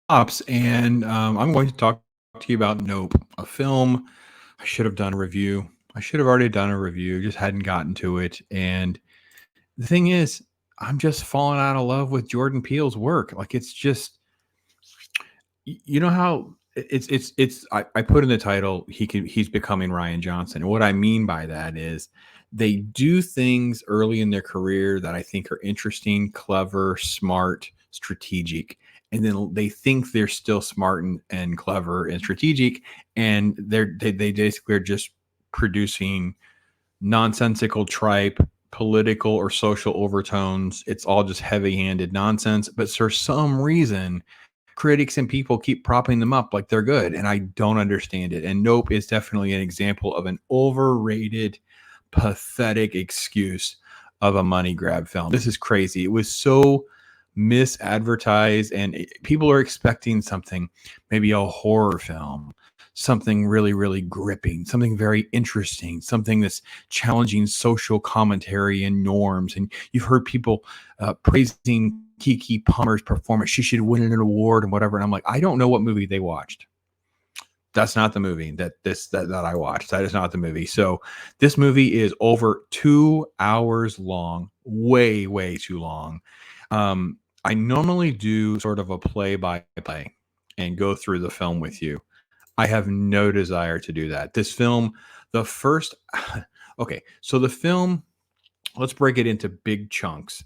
Ops, and I'm going to talk to you about Nope, a film I should have done a review. I should have already done a review, just hadn't gotten to it. And the thing is, I'm just falling out of love with Jordan Peele's work. Like it's just, you know how I put in the title, he's becoming Ryan Johnson. And what I mean by that is they do things early in their career that I think are interesting, clever, smart, strategic. And then they think they're still smart and clever and strategic, and they basically are just producing nonsensical tripe, political or social overtones. It's all just heavy-handed nonsense. But for some reason, critics and people keep propping them up like they're good, and I don't understand it. And Nope is definitely an example of an overrated, pathetic excuse of a money grab film. This is crazy. It was so misadvertised, and people are expecting something, maybe a horror film, something really, really gripping, something very interesting, something that's challenging social commentary and norms. And you've heard people praising Keke Palmer's performance. She should win an award and whatever. And I'm like, I don't know what movie they watched. That's not the movie that I watched. That is not the movie. So this movie is over 2 hours long, way, way too long. I normally do sort of a play by play and go through the film with you. I have no desire to do that. This film, the first, okay, so the film, let's break it into big chunks.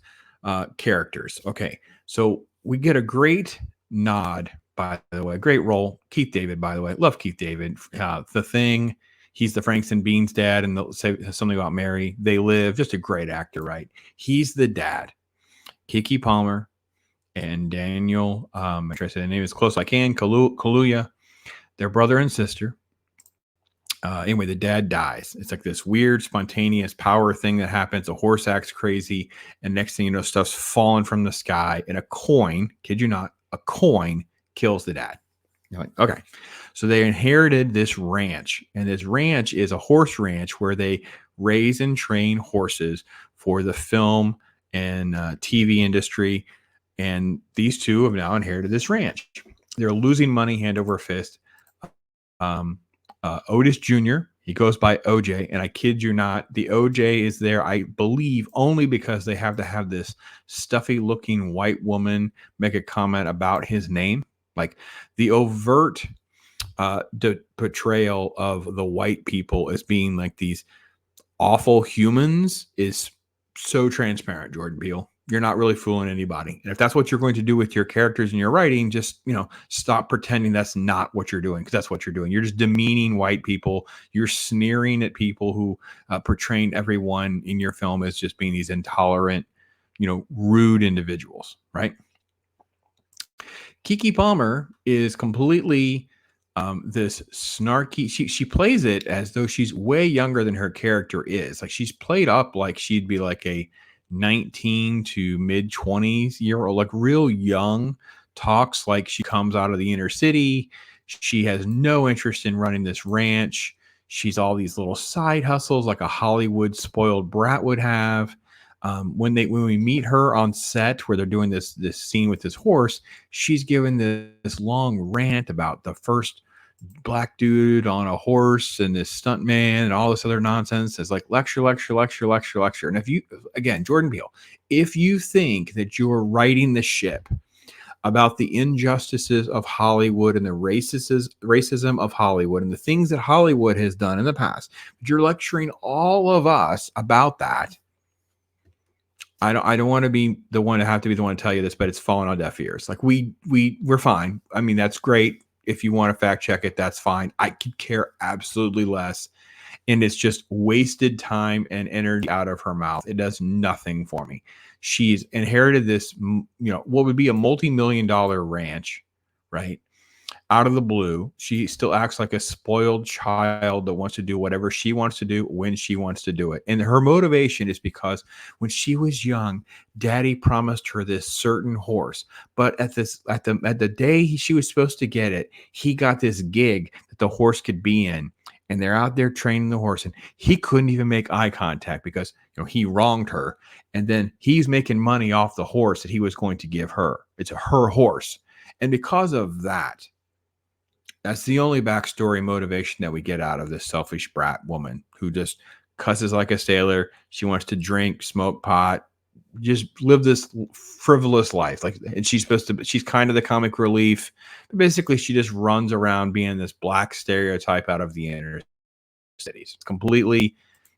Characters. Okay, so we get a great nod, by the way, great role. Keith David, by the way, love Keith David. The Thing, he's the Franks and Beans dad, and they'll say something about Mary. They Live, just a great actor, right? He's the dad. Keke Palmer and Daniel, I try to say the name as close as I can, Kaluuya, their brother and sister. Anyway, the dad dies. It's like this weird, spontaneous power thing that happens. A horse acts crazy, and next thing you know, stuff's falling from the sky, and a coin, kid you not, a coin kills the dad. You're like, okay. So they inherited this ranch, and this ranch is a horse ranch where they raise and train horses for the film and TV industry. And these two have now inherited this ranch. They're losing money hand over fist. Otis Jr., he goes by OJ, and I kid you not, the OJ is there, I believe, only because they have to have this stuffy looking white woman make a comment about his name. Like the overt portrayal of the white people as being like these awful humans is so transparent, Jordan Peele. You're not really fooling anybody. And if that's what you're going to do with your characters and your writing, just, stop pretending that's not what you're doing, because that's what you're doing. You're just demeaning white people. You're sneering at people who portraying everyone in your film as just being these intolerant, rude individuals, right? Keke Palmer is completely this snarky. She plays it as though she's way younger than her character is. Like she's played up like she'd be like a 19 to mid 20s year old, like real young, talks like she comes out of the inner city. She has no interest in running this ranch. She's all these little side hustles like a Hollywood spoiled brat would have. When we meet her on set where they're doing this scene with this horse, she's given this long rant about the first black dude on a horse and this stunt man and all this other nonsense. It's like lecture, lecture, lecture, lecture, lecture. And if you, again, Jordan Peele, if you think that you're righting the ship about the injustices of Hollywood and the racism of Hollywood and the things that Hollywood has done in the past, but you're lecturing all of us about that, I don't want to be the one to tell you this, but it's falling on deaf ears. Like we're fine. I mean, that's great. If you want to fact check it, that's fine. I could care absolutely less. And it's just wasted time and energy out of her mouth. It does nothing for me. She's inherited this, what would be a multi-million-dollar ranch, right? Out of the blue. She still acts like a spoiled child that wants to do whatever she wants to do when she wants to do it. And her motivation is because when she was young, daddy promised her this certain horse. But at the day she was supposed to get it, he got this gig that the horse could be in. And they're out there training the horse, and he couldn't even make eye contact because he wronged her. And then he's making money off the horse that he was going to give her. It's her horse. And because of that, that's the only backstory motivation that we get out of this selfish brat woman who just cusses like a sailor. She wants to drink, smoke pot, just live this frivolous life. Like, and she's kind of the comic relief. But basically, she just runs around being this black stereotype out of the inner cities. It's completely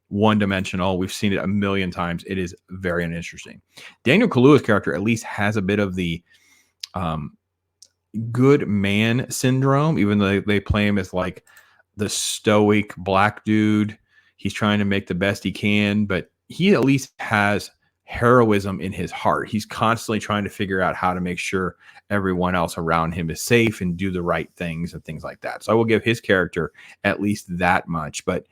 one dimensional. We've seen it a million times. It is very uninteresting. Daniel Kaluuya's character at least has a bit of the good man syndrome, even though they play him as like the stoic black dude. He's trying to make the best he can, but he at least has heroism in his heart. He's constantly trying to figure out how to make sure everyone else around him is safe and do the right things and things like that. So I will give his character at least that much. But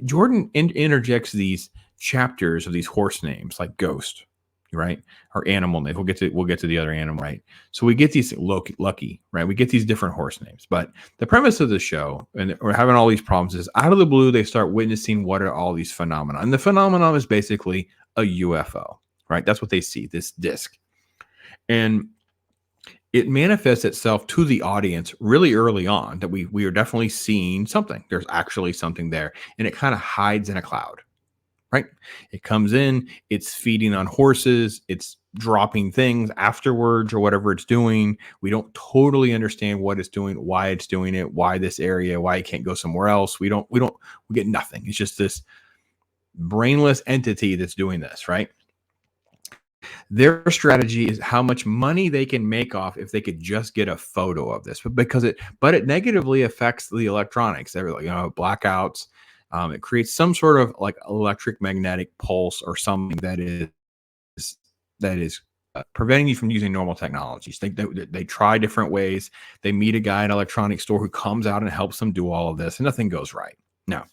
Jordan interjects these chapters of these horse names like Ghost, right, or animal names. We'll get to the other animal, right? So we get these Lucky, right? We get these different horse names. But the premise of the show, and we're having all these problems, is out of the blue they start witnessing what are all these phenomena, and the phenomenon is basically a UFO, right? That's what they see, this disc, and it manifests itself to the audience really early on that we are definitely seeing something. There's actually something there, and it kind of hides in a cloud. Right? It comes in, it's feeding on horses, it's dropping things afterwards or whatever it's doing. We don't totally understand what it's doing, why it's doing it, why this area, why it can't go somewhere else. We get nothing. It's just this brainless entity that's doing this, right? Their strategy is how much money they can make off if they could just get a photo of this, but it negatively affects the electronics. They're like, blackouts. It creates some sort of like electric magnetic pulse or something that is preventing you from using normal technologies. They try different ways. They meet a guy in an electronics store who comes out and helps them do all of this, and nothing goes right. Now,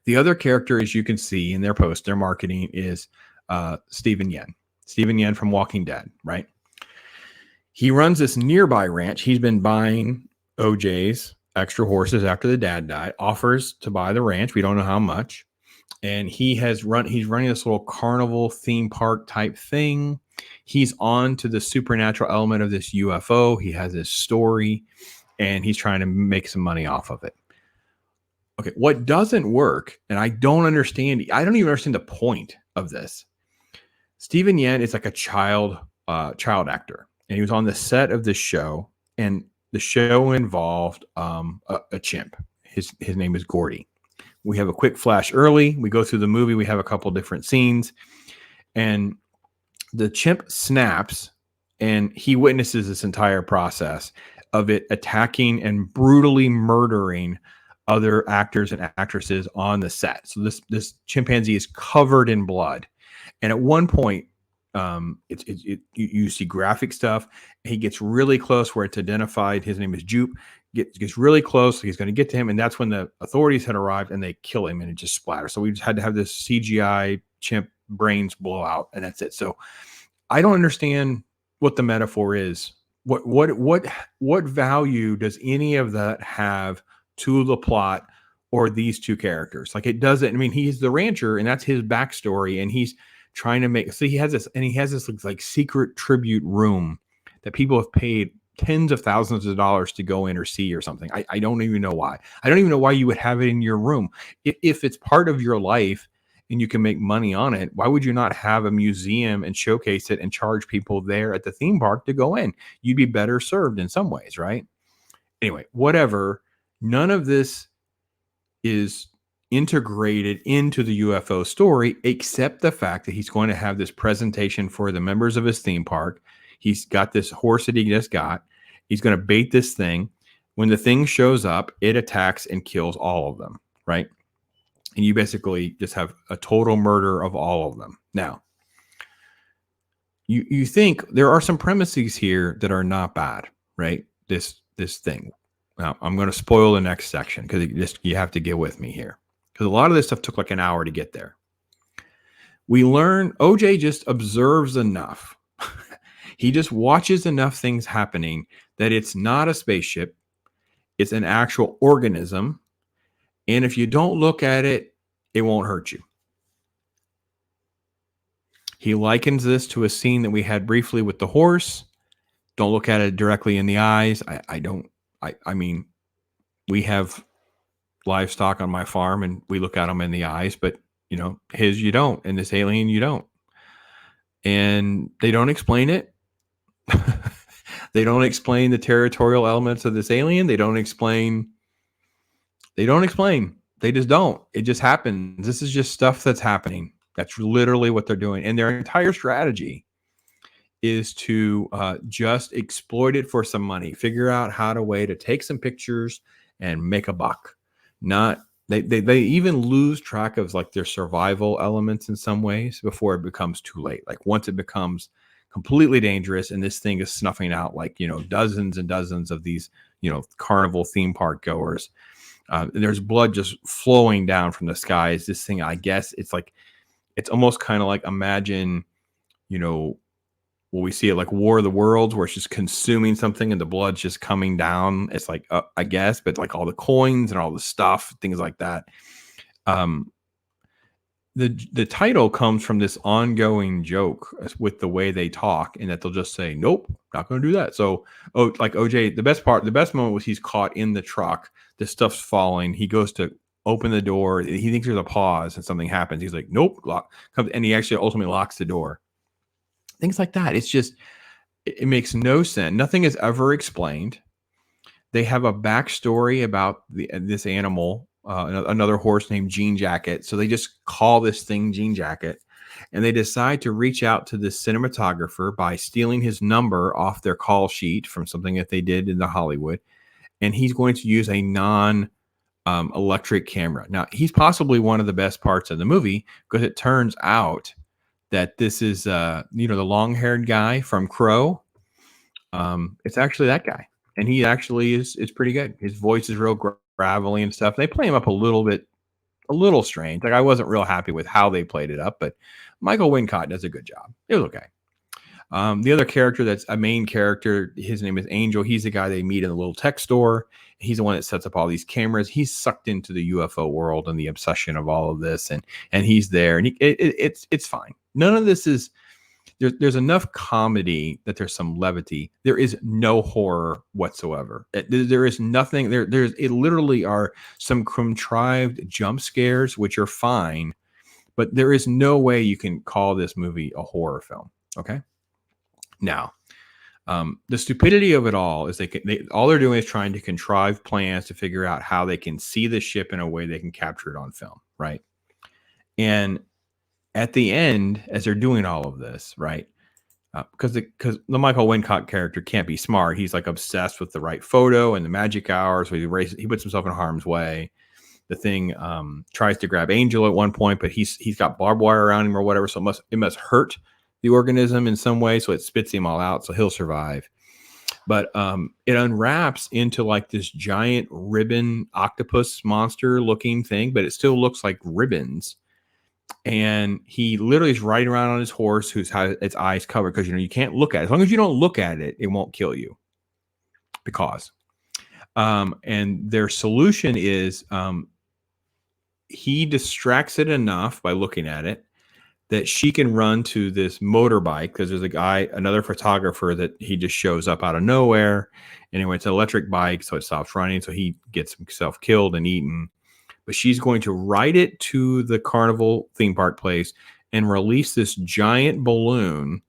the other character, as you can see in their post, their marketing is Steven Yeun. Steven Yeun from Walking Dead, right? He runs this nearby ranch. He's been buying OJ's extra horses after the dad died, offers to buy the ranch. We don't know how much. And he's running this little carnival theme park type thing. He's on to the supernatural element of this UFO. He has this story and he's trying to make some money off of it. Okay, what doesn't work, and I don't even understand the point of this. Steven Yeun is like a child actor, and he was on the set of this show, and the show involved a chimp. His name is Gordy. We have a quick flash early. We go through the movie. We have a couple different scenes, and the chimp snaps, and he witnesses this entire process of it attacking and brutally murdering other actors and actresses on the set. So this chimpanzee is covered in blood, and at one point, you see graphic stuff. He gets really close where it's identified. His name is Jupe. Gets really close. He's going to get to him, and that's when the authorities had arrived and they kill him, and it just splatters. So we just had to have this CGI chimp brains blow out, and that's it. So I don't understand what the metaphor is. What value does any of that have to the plot or these two characters? Like, it doesn't. I mean, he's the rancher, and that's his backstory, and he's trying to make. So he has this like secret tribute room that people have paid tens of thousands of dollars to go in or see or something. I don't even know why. I don't even know why you would have it in your room. If it's part of your life and you can make money on it, why would you not have a museum and showcase it and charge people there at the theme park to go in? You'd be better served in some ways, right? Anyway, whatever. None of this is integrated into the UFO story, except the fact that he's going to have this presentation for the members of his theme park. He's got this horse that he just got. He's going to bait this thing. When the thing shows up, it attacks and kills all of them, right? And you basically just have a total murder of all of them. Now, you think there are some premises here that are not bad, right? This thing. Now, I'm going to spoil the next section because you have to get with me here. Because a lot of this stuff took like an hour to get there. We learn OJ just observes enough. He just watches enough things happening that it's not a spaceship. It's an actual organism. And if you don't look at it, it won't hurt you. He likens this to a scene that we had briefly with the horse. Don't look at it directly in the eyes. I mean, we have livestock on my farm and we look at them in the eyes, but his you don't, and this alien you don't. And they don't explain it. They don't explain the territorial elements of this alien. They just don't. It just happens. This is just stuff that's happening. That's literally what they're doing. And their entire strategy is to just exploit it for some money, figure out how to way to take some pictures and make a buck. They even lose track of like their survival elements in some ways before it becomes too late. Like once it becomes completely dangerous and this thing is snuffing out like, dozens and dozens of these, carnival theme park goers. There's blood just flowing down from the skies. This thing, I guess it's almost kind of like, imagine, what we see at like War of the Worlds, where it's just consuming something and the blood's just coming down. It's like, I guess, but like all the coins and all the stuff, things like that. The title comes from this ongoing joke with the way they talk, and that they'll just say, nope, not going to do that. So, like OJ, the best moment was he's caught in the truck. The stuff's falling. He goes to open the door. He thinks there's a pause and something happens. He's like, nope, lock. And he actually ultimately locks the door. Things like that. It's just, it makes no sense. Nothing is ever explained. They have a backstory about this animal, another horse named Jean Jacket. So they just call this thing Jean Jacket, and they decide to reach out to this cinematographer by stealing his number off their call sheet from something that they did in the Hollywood. And he's going to use a non-electric camera. Now, he's possibly one of the best parts of the movie, because it turns out that this is, the long-haired guy from Crow. It's actually that guy. And he actually is pretty good. His voice is real gravelly and stuff. They play him up a little strange. Like, I wasn't real happy with how they played it up, but Michael Wincott does a good job. It was okay. The other character that's a main character, his name is Angel. He's the guy they meet in the little tech store. He's the one that sets up all these cameras. He's sucked into the UFO world and the obsession of all of this, and he's there, and it's fine. None of this is there's enough comedy that there's some levity. There is no horror whatsoever. There is nothing there. It literally are some contrived jump scares, which are fine, but there is no way you can call this movie a horror film. Okay. Now, the stupidity of it all is all they're doing is trying to contrive plans to figure out how they can see the ship in a way they can capture it on film, right? And at the end, as they're doing all of this, right? Because the Michael Wincott character can't be smart. He's like obsessed with the right photo and the magic hour, so he puts himself in harm's way. The thing tries to grab Angel at one point, but he's got barbed wire around him or whatever, so it must hurt the organism in some way, so it spits him all out, so he'll survive. But it unwraps into like this giant ribbon octopus monster looking thing, but it still looks like ribbons. And he literally is riding around on his horse, who's has its eyes covered, because you can't look at it. As long as you don't look at it, it won't kill you. Because and their solution is he distracts it enough by looking at it that she can run to this motorbike, because there's another photographer that he just shows up out of nowhere. Anyway, it's an electric bike, so it stops running. So he gets himself killed and eaten. But she's going to ride it to the carnival theme park place and release this giant balloon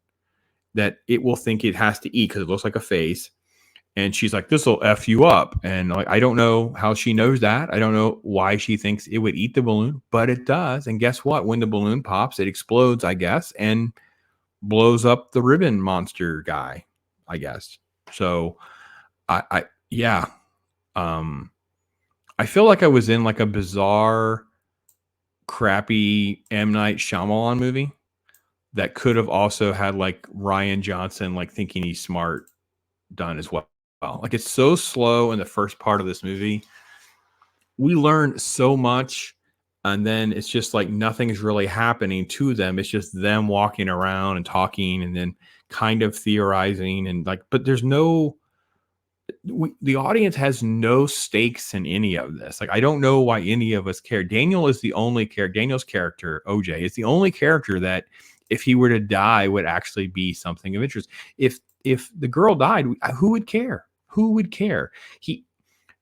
that it will think it has to eat because it looks like a face. And she's like, this will F you up. And like, I don't know how she knows that. I don't know why she thinks it would eat the balloon, but it does. And guess what? When the balloon pops, it explodes, I guess, and blows up the ribbon monster guy, I guess. So I feel like I was in like a bizarre, crappy M. Night Shyamalan movie that could have also had like Rian Johnson, like thinking he's smart, done as well. Like, it's so slow in the first part of this movie. We learn so much, and then it's just like nothing is really happening to them. It's just them walking around and talking, and then kind of theorizing, and like, but there's no. The audience has no stakes in any of this. Like, I don't know why any of us care. Daniel is the only character. Daniel's character, OJ, is the only character that if he were to die, would actually be something of interest. If the girl died, who would care? Who would care?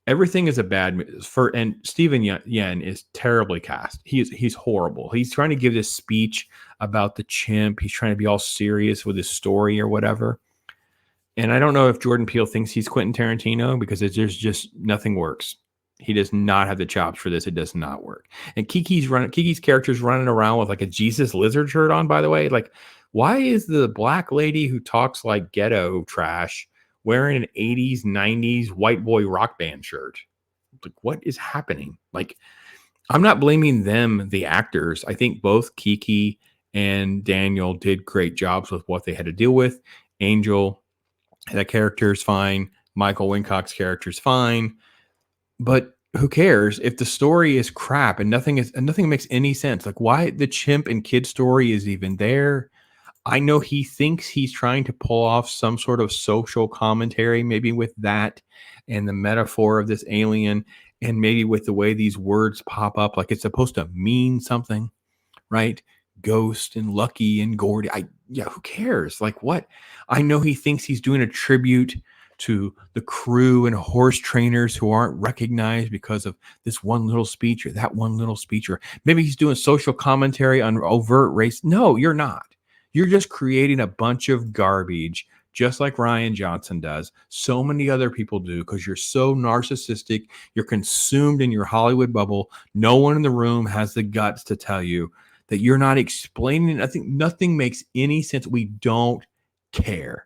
Everything is a bad for, and Steven Yen is terribly cast. He's horrible. He's trying to give this speech about the chimp. He's trying to be all serious with his story or whatever. And I don't know if Jordan Peele thinks he's Quentin Tarantino, because there's just nothing works. He does not have the chops for this. It does not work. And Kiki's character's running around with like a Jesus lizard shirt on, by the way. Like, why is the black lady who talks like ghetto trash wearing an 80s, 90s white boy rock band shirt? Like, what is happening? Like, I'm not blaming them, the actors. I think both Keke and Daniel did great jobs with what they had to deal with. Angel, that character is fine. Michael Wincock's character is fine. But who cares if the story is crap and nothing makes any sense? Like, why the chimp and kid story is even there? I know he thinks he's trying to pull off some sort of social commentary, maybe with that and the metaphor of this alien, and maybe with the way these words pop up, like it's supposed to mean something, right? Ghost and Lucky and Gordy. Who cares? Like, what? I know he thinks he's doing a tribute to the crew and horse trainers who aren't recognized because of this one little speech or that one little speech, or maybe he's doing social commentary on overt race. No, you're not. You're just creating a bunch of garbage, just like Rian Johnson does. So many other people do, because you're so narcissistic. You're consumed in your Hollywood bubble. No one in the room has the guts to tell you that you're not explaining. I think nothing makes any sense. We don't care.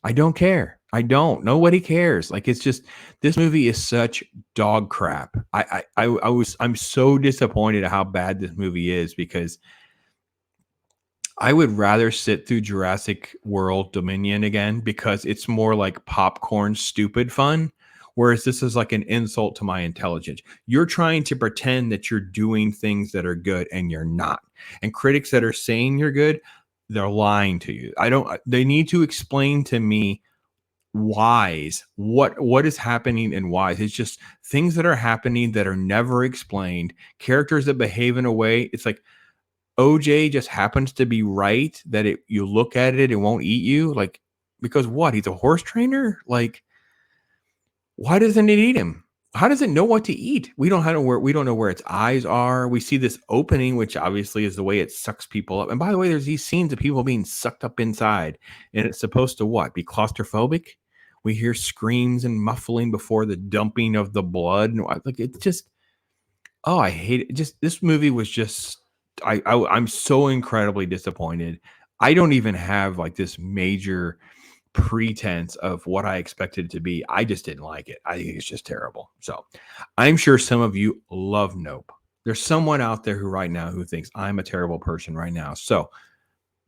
I don't care. I don't. Nobody cares. Like, it's just, this movie is such dog crap. I'm so disappointed at how bad this movie is, because I would rather sit through Jurassic World Dominion again, because it's more like popcorn stupid fun, whereas this is like an insult to my intelligence. You're trying to pretend that you're doing things that are good, and you're not. And critics that are saying you're good, they're lying to you. They need to explain to me whys, what is happening and why. It's just things that are happening that are never explained, characters that behave in a way. It's like OJ just happens to be right, that you look at it, it won't eat you. Like, because what? He's a horse trainer? Like, why doesn't it eat him? How does it know what to eat? We don't know where its eyes are. We see this opening, which obviously is the way it sucks people up. And by the way, there's these scenes of people being sucked up inside, and it's supposed to what? Be claustrophobic? We hear screams and muffling before the dumping of the blood. And like, it's just, oh, I hate it. Just, this movie was just, I'm so incredibly disappointed. I don't even have like this major pretense of what I expected it to be. I just didn't like it. I think it's just terrible. So I'm sure some of you love Nope. There's someone out there who right now who thinks I'm a terrible person right now. So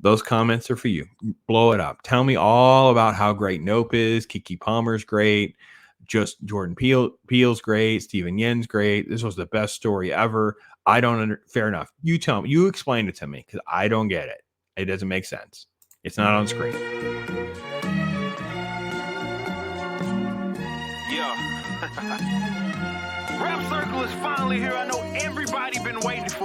those comments are for you. Blow it up. Tell me all about how great Nope is. Keke Palmer's great. Just Jordan Peele's great. Steven Yen's great. This was the best story ever. Fair enough. You tell me. You explain it to me, because I don't get it. It doesn't make sense. It's not on screen. Rap Circle is finally here. I know everybody been waiting for